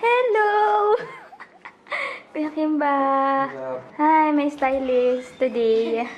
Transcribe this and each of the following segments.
Hello! Kuya Kimba. Hi, my stylist today.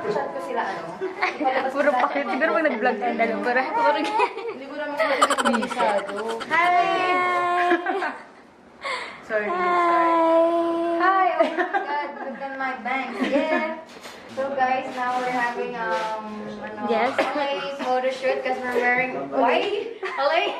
Chat ko sila ano? Puro pakit. Siguro pag nag-vlog ka na lang. Hindi ko naman mag-isado. Hi! Sorry. Hi! Hi! Oh my god, look at my bangs. Yeah. So guys, now we're having Yes. LA photo shoot because we're wearing white. LA.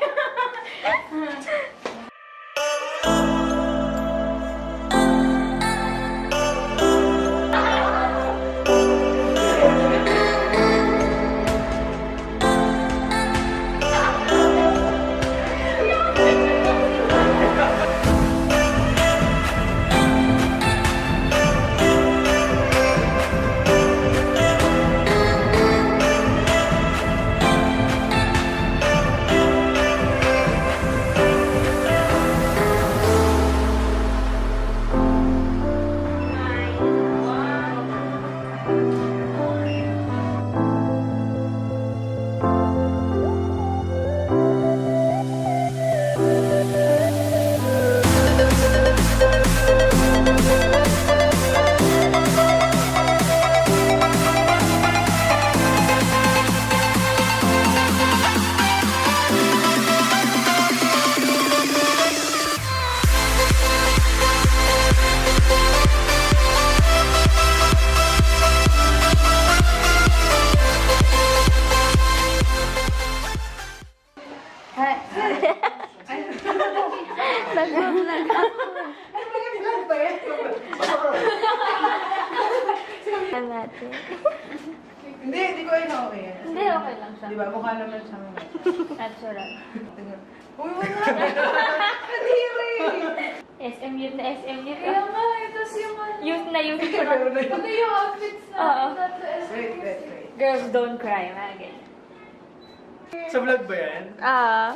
Natin. Hindi ko yun okay. Hindi, okay lang siya. Di ba? Mukha naman siyang Natural. Uy, wala! Kadiri! SM youth na SM youth. Kaya nga, tapos yung ano, Youth na youth. ano yung outfits na Oo. Wait. Girls don't cry, mga ganyan. Sa vlog ba yan?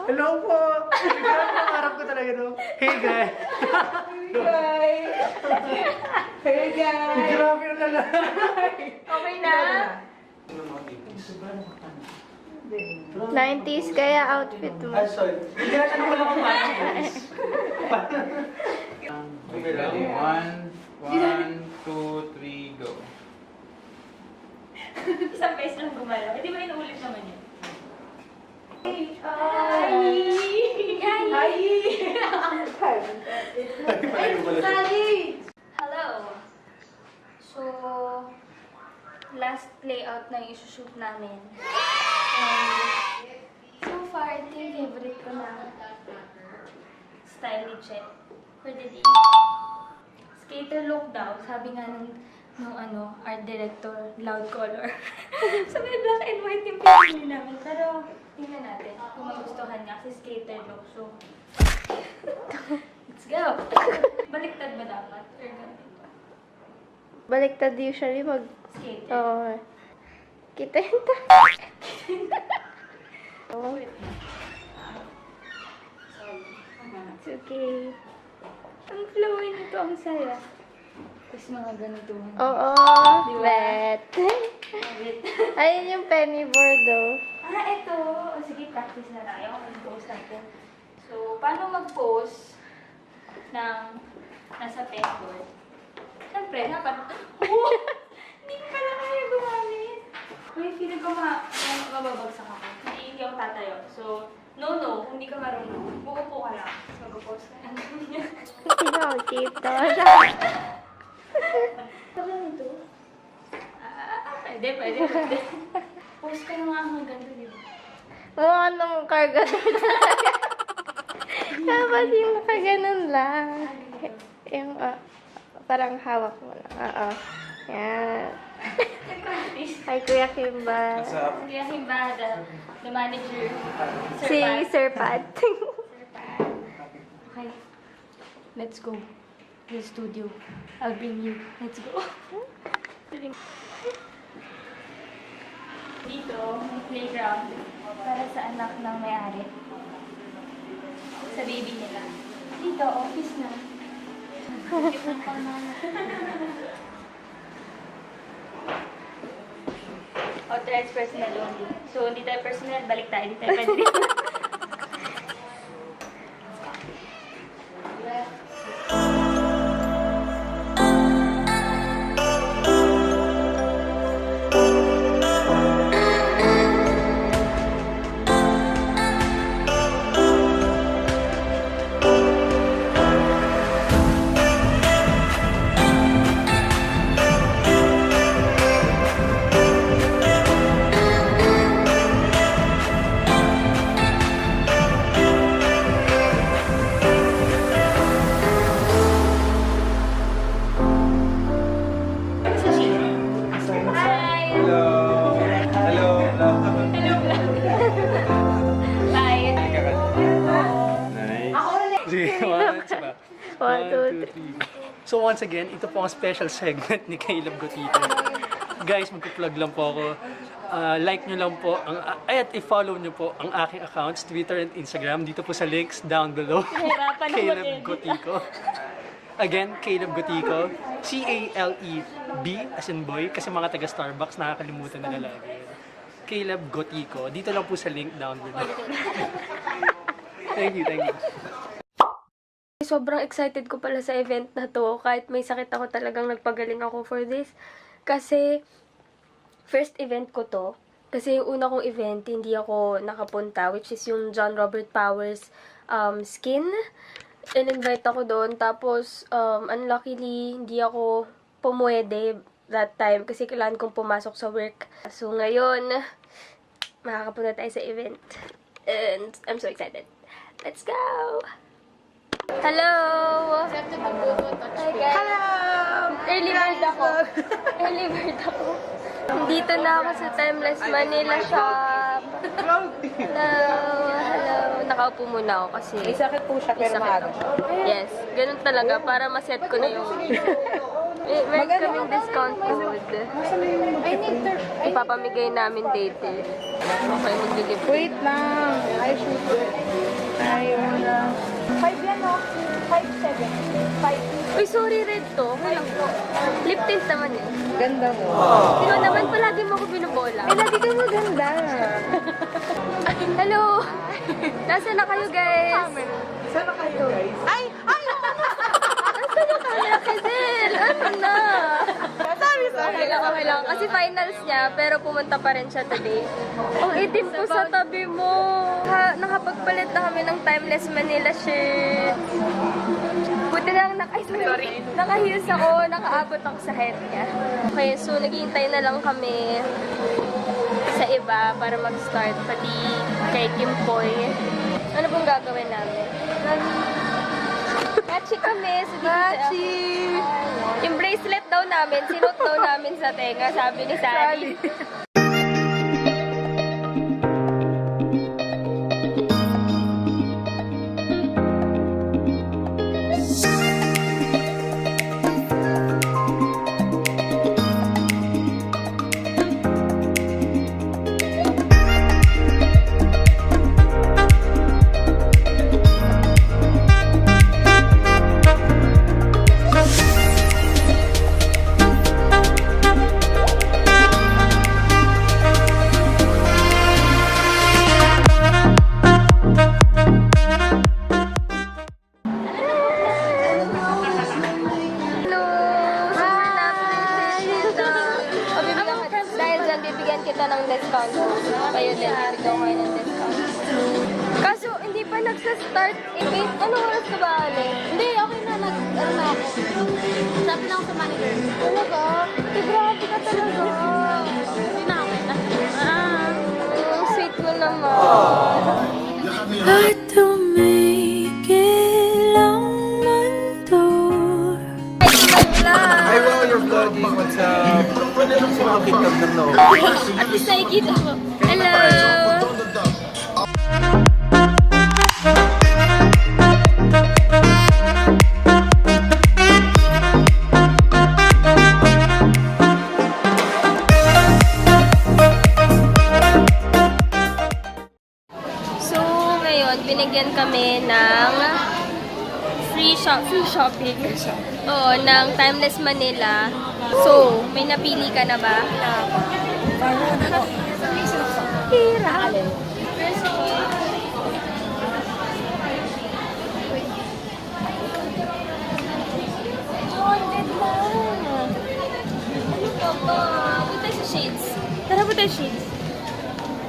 Hello po! Grabe ang harap ko talaga no. Hey guys! Hey guys! Grabe ang lalaki! Okay na? 90s kaya outfit mo. Ah, sorry. Hindi na tanong ko lang kung paano guys. Okay, ready? 1, 2, 3, go. Isang beses lang gumalaw. Eh, di ba inuulit naman yun? Hi! Hello! So, last layout na yung isushoot namin. And so far, ito yung favorite ko na style ni Chet for the day. Skater look daw, sabi nga nung art director, loud color. So may black and white yung pinili namin. Pero, tingnan natin kung magustuhan niya kasi skater look. So, let's go! Baliktad ba dapat? Or ganito? Baliktad usually mag... Skater. Oo. Kita yun tayo. Oo. It's okay. Ang flowy nito, ang saya. Tapos mga ganito. Oo. Diba? Bet. Wait. Ayun yung penny board, oh. Ito. O, sige, practice na tayo. Mag-post natin. So, paano mag-post ng nasa penboard? Siyempre, dapat... Hindi ko pala kaya gumamit. Uy, feeling ko mababagsak ako. Hindi ako tatayo. So, no. Kung hindi ka marunong, buupo ka lang. Mag-post na. Pinakakip daw siya. Pala nito? Pwede. Post ka na nga hanggang ganito, di ba? Mukha nung kargador talaga. Dapat yung nakaganon lang. Yung, parang hawak mo lang. Oo. Yan. Hi, Kuya Kimba. What's up? Kuya Himba, the manager. Si Sir Pat. Okay. Let's go. To the studio. I'll bring you. Let's go. Dito, may playground para sa anak ng may-ari. Sa baby nila. Dito, office na. Authorized personal only. So, hindi tayo personal, balik tayo. Hindi tayo pwede. Hello. Hello. Bye. Nice. Sige, one, diba? 1, 2, 3. So once again, ito po ang special segment ni Caleb Gotito. Guys, magpo-plug lang po ako. Like nyo lang po, at i-follow nyo po ang aking accounts, Twitter and Instagram, dito po sa links down below. Nahirapan ako Caleb mag-edit. Gotico. Again, Caleb Gotico. C-A-L-E-B as in boy, kasi mga taga Starbucks nakakalimutan nila lagi. Caleb Gotico. Dito lang po sa link down below. Thank you, thank you. Sobrang excited ko pala sa event na to. Kahit may sakit ako, talagang nagpagaling ako for this. Kasi, first event ko to. Kasi yung una kong event, hindi ako nakapunta, which is yung John Robert Powers skin. In-invite ako doon. Tapos, unluckily, hindi ako pumwede that time kasi kailangan kong pumasok sa work. So, ngayon, makakapunta tayo sa event. And I'm so excited. Let's go! Hello! Hi guys! Hello! Early bird ako. Early bird ako. Dito na ako sa Timeless Manila Shop. Hello! Hello! Nakaupo muna ako kasi... May sakit po siya, pero maaga siya. Yes. Ganun talaga para maset ko na yung... Meron kaming discount code. Ipapamigay namin later. Okay, mag-deliver. Wait lang. I shoot. Ayun na. 5 yan, no? 5, 7. 5. Uy, sorry, red to. Okay lang po. Lip tint naman eh. Ganda mo. Ikaw naman, palagi mo ako binubola. Eh, lagi ka maganda. Hello! Nasaan na kayo, guys? Saan na kayo, guys? Ay! Ay! Nasaan na kayo, Kedel? Ano na? Okay lang. Kasi finals niya, pero pumunta pa rin siya today. Ang itim ko sa tabi mo. Nakapagpalit na kami ng Timeless Manila shirt. Buti na lang naka-heels ako, nakaabot ako sa head niya. Okay, so naghihintay na lang kami sa iba para mag-start, pati kay Kimpoy. Ano pong gagawin namin? Matchy kami. So Matchy! Yung bracelet daw namin, sinot daw namin sa tenga, sabi ni Sally. Bibigyan kita ng discount. Kayo din, bibigyan ko kayo ng discount. Kaso, hindi pa nagsa-start. Wait, anong oras ka ba, Ale? Hindi, okay na. Ano na ako. Sabi lang ako sa manager. Talaga? Grabe ka talaga. Hindi na okay na. Sweet mo naman. Hard to make it lang mundo. Hi, wow, you're vlogging. What's up? Sumakit ng no. At least nakikita mo. Hello! So, ngayon, binigyan kami ng free shopping. Oo, ng Timeless Manila. So, may napili ka na ba? Hirap. Punta sa shades. Tara po tayo, Shades.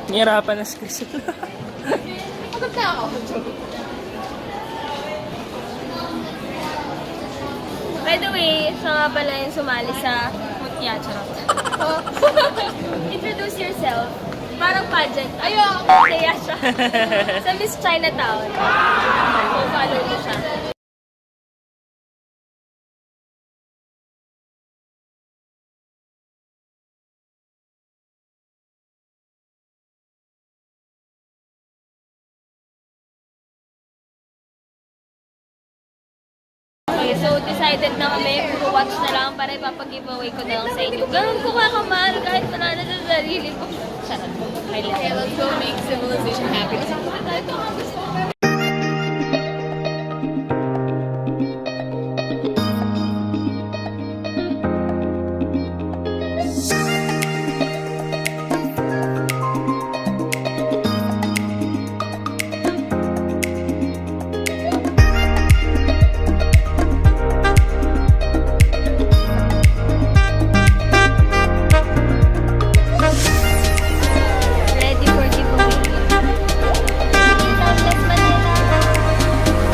Nihirapan na si Chris. By the way, siya nga pala yung sumali sa Mutya, charot. Introduce yourself. Parang pageant. Ayun! Kaya siya. Sa Miss Chinatown. So, follow mo siya. Okay, so decided na kami, watch na lang para ipapag-giveaway ko na lang sa inyo. Ganun ko kakamahal kahit wala na sa sarili ko. Charot. Okay, let's go make civilization happy. Ready for giveaway. Timeless Manila.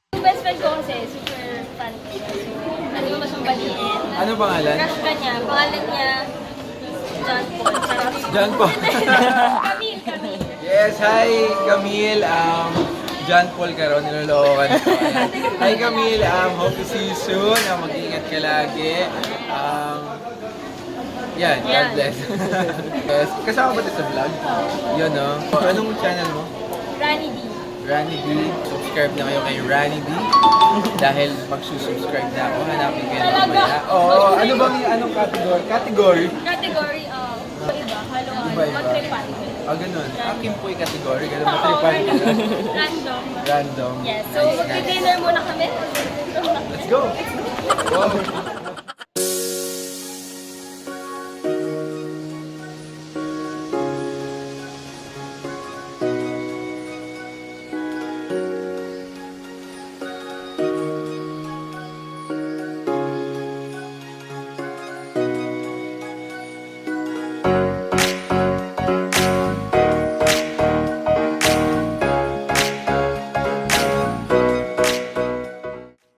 Yung best friend ko kasi, super fan ko siya. So, ano mo siyang baliin? Ano pangalan? Crush ka niya. Pangalan niya, John Paul. Charot. John Paul. Camille. Yes, hi Camille. John Paul ka ron, nilolookan ko. Hi Camille, hope to see you soon. Mag-iingat ka lagi. Yan, God bless. Yes, kasama ba ito sa vlog? Yun, no? Anong channel mo? RanniiDy. RanniiDy. Subscribe na kayo kay RanniiDy. Dahil magsusubscribe na ako. Hanapin kayo na mamaya. Oo, ano bang anong category? Category? Category of iba, halo-halo, Iba-iba. matripan. Ganun. Kimpoy category. Ganun, matripan ka na. Random. Random. Yes, so Nice, nice. mag-dinner muna kami. Let's go! Wow.